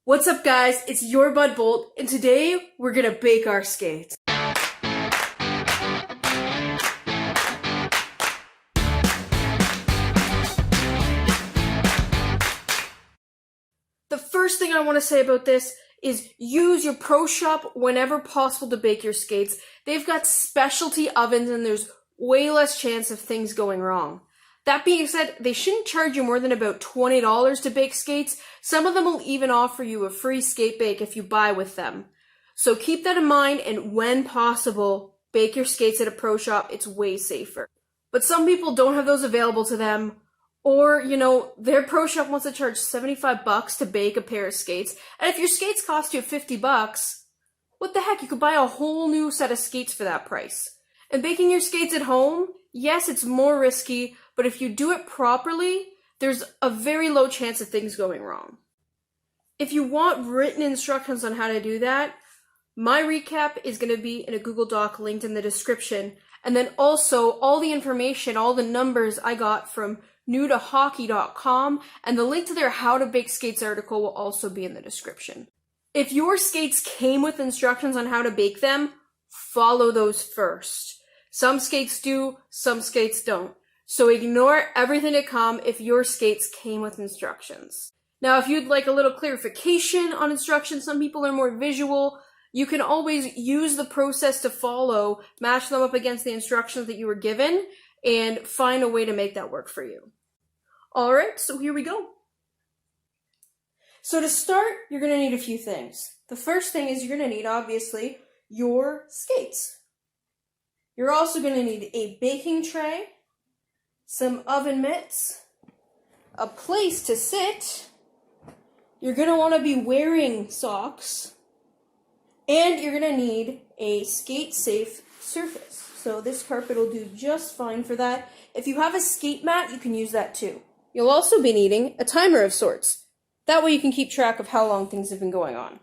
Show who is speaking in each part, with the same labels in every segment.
Speaker 1: What's up guys, it's your Bud Bolt, and today we're gonna bake our skates. The first thing I want to say about this is use your Pro Shop whenever possible to bake your skates. They've got specialty ovens and there's way less chance of things going wrong. That being said, they shouldn't charge you more than about $20 to bake skates. Some of them will even offer you a free skate bake if you buy with them. So keep that in mind, and when possible, bake your skates at a Pro Shop. It's way safer. But some people don't have those available to them, or, their Pro Shop wants to charge $75 to bake a pair of skates. And if your skates cost you $50, what the heck? You could buy a whole new set of skates for that price. And baking your skates at home, yes, it's more risky, but if you do it properly, there's a very low chance of things going wrong. If you want written instructions on how to do that, my recap is going to be in a Google Doc linked in the description. And then also all the information, all the numbers I got from newtohockey.com, and the link to their How to Bake Skates article will also be in the description. If your skates came with instructions on how to bake them, follow those first. Some skates do, some skates don't. So ignore everything to come if your skates came with instructions. Now, if you'd like a little clarification on instructions, some people are more visual, you can always use the process to follow, match them up against the instructions that you were given, and find a way to make that work for you. Alright, so here we go. So to start, you're going to need a few things. The first thing is you're going to need, obviously, your skates. You're also going to need a baking tray, some oven mitts, a place to sit. You're going to want to be wearing socks, and you're going to need a skate-safe surface. So this carpet will do just fine for that. If you have a skate mat, you can use that too. You'll also be needing a timer of sorts. That way you can keep track of how long things have been going on.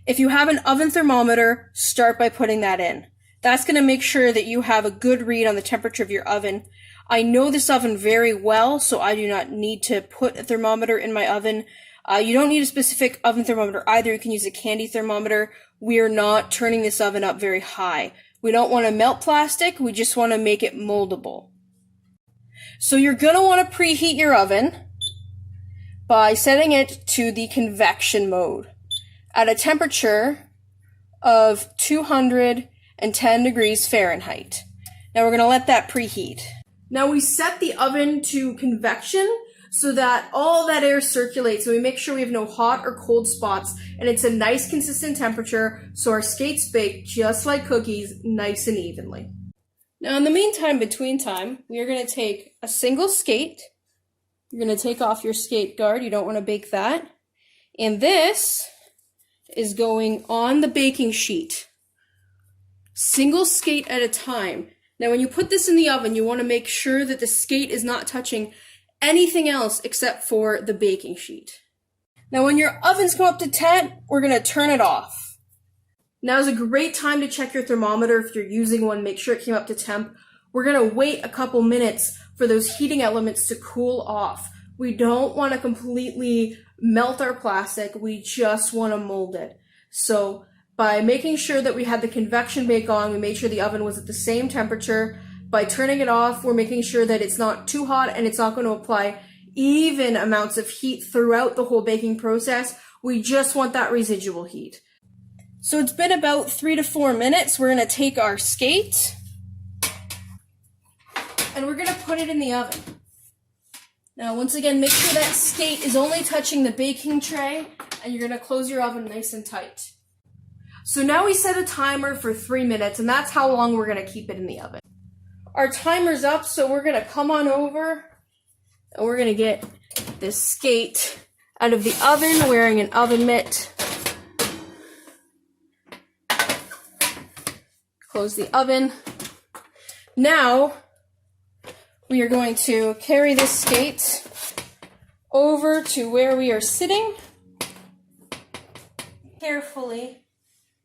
Speaker 1: If you have an oven thermometer, start by putting that in. That's going to make sure that you have a good read on the temperature of your oven. I know this oven very well, so I do not need to put a thermometer in my oven. You don't need a specific oven thermometer either. You can use a candy thermometer. We are not turning this oven up very high. We don't want to melt plastic. We just want to make it moldable. So you're going to want to preheat your oven by setting it to the convection mode at a temperature of 210 degrees Fahrenheit. Now we're going to let that preheat. Now we set the oven to convection so that all that air circulates, and we make sure we have no hot or cold spots, and it's a nice consistent temperature so our skates bake just like cookies, nice and evenly. Now in the meantime, between time, we are going to take a single skate. You're going to take off your skate guard, you don't want to bake that. And this is going on the baking sheet. Single skate at a time. Now when you put this in the oven, you want to make sure that the skate is not touching anything else except for the baking sheet. Now when your ovens come up to 10, we're going to turn it off. Now is a great time to check your thermometer if you're using one, make sure it came up to temp. We're going to wait a couple minutes for those heating elements to cool off. We don't want to completely melt our plastic, we just want to mold it. So by making sure that we had the convection bake on, we made sure the oven was at the same temperature. By turning it off, we're making sure that it's not too hot and it's not going to apply even amounts of heat throughout the whole baking process. We just want that residual heat. So it's been about 3 to 4 minutes. We're going to take our skate and we're going to put it in the oven. Now once again, make sure that skate is only touching the baking tray, and you're going to close your oven nice and tight. So now we set a timer for 3 minutes, and that's how long we're going to keep it in the oven. Our timer's up, so we're going to come on over, and we're going to get this skate out of the oven wearing an oven mitt. Close the oven. Now, we are going to carry this skate over to where we are sitting. Carefully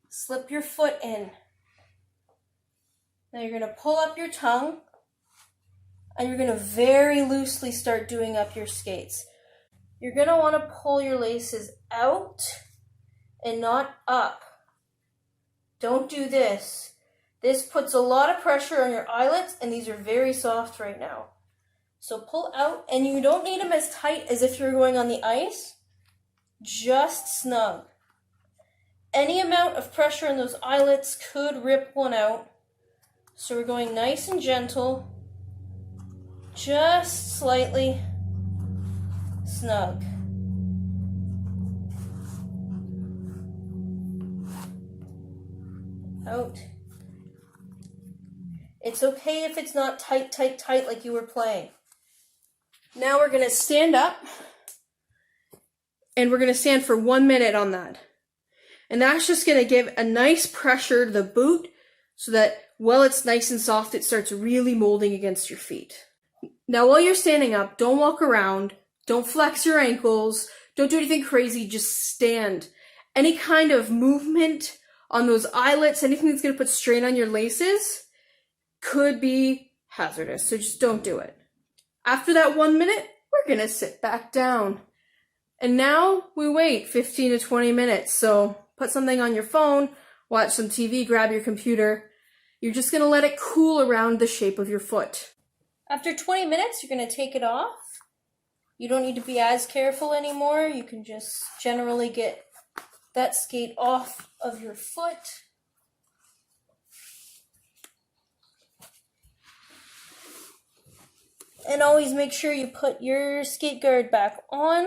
Speaker 1: slip your foot in. Now you're going to pull up your tongue, and you're going to very loosely start doing up your skates. You're going to want to pull your laces out and not up. Don't do this. This puts a lot of pressure on your eyelets, and these are very soft right now. So pull out, and you don't need them as tight as if you're going on the ice. Just snug. Any amount of pressure on those eyelets could rip one out. So we're going nice and gentle, just slightly snug. Out. It's okay if it's not tight like you were playing. Now we're going to stand up, and we're going to stand for 1 minute on that. And that's just going to give a nice pressure to the boot so that while it's nice and soft, it starts really molding against your feet. Now while you're standing up, don't walk around, don't flex your ankles, don't do anything crazy, just stand. Any kind of movement on those eyelets, anything that's going to put strain on your laces could be hazardous, so just don't do it. After that 1 minute, we're going to sit back down. And now we wait 15 to 20 minutes, so put something on your phone, watch some TV, grab your computer. You're just going to let it cool around the shape of your foot. After 20 minutes, you're going to take it off. You don't need to be as careful anymore. You can just generally get that skate off of your foot. And always make sure you put your skate guard back on.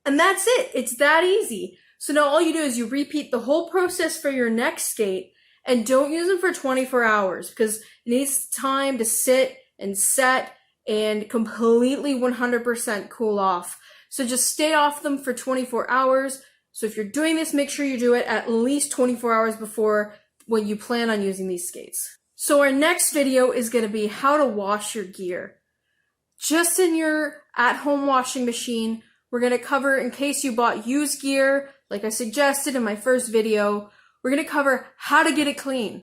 Speaker 1: And that's it. It's that easy. So now all you do is you repeat the whole process for your next skate, and don't use them for 24 hours because it needs time to sit and set and completely 100% cool off. So just stay off them for 24 hours. So if you're doing this, make sure you do it at least 24 hours before when you plan on using these skates. So our next video is going to be how to wash your gear. Just in your at-home washing machine, we're going to cover, in case you bought used gear, like I suggested in my first video, we're going to cover how to get it clean.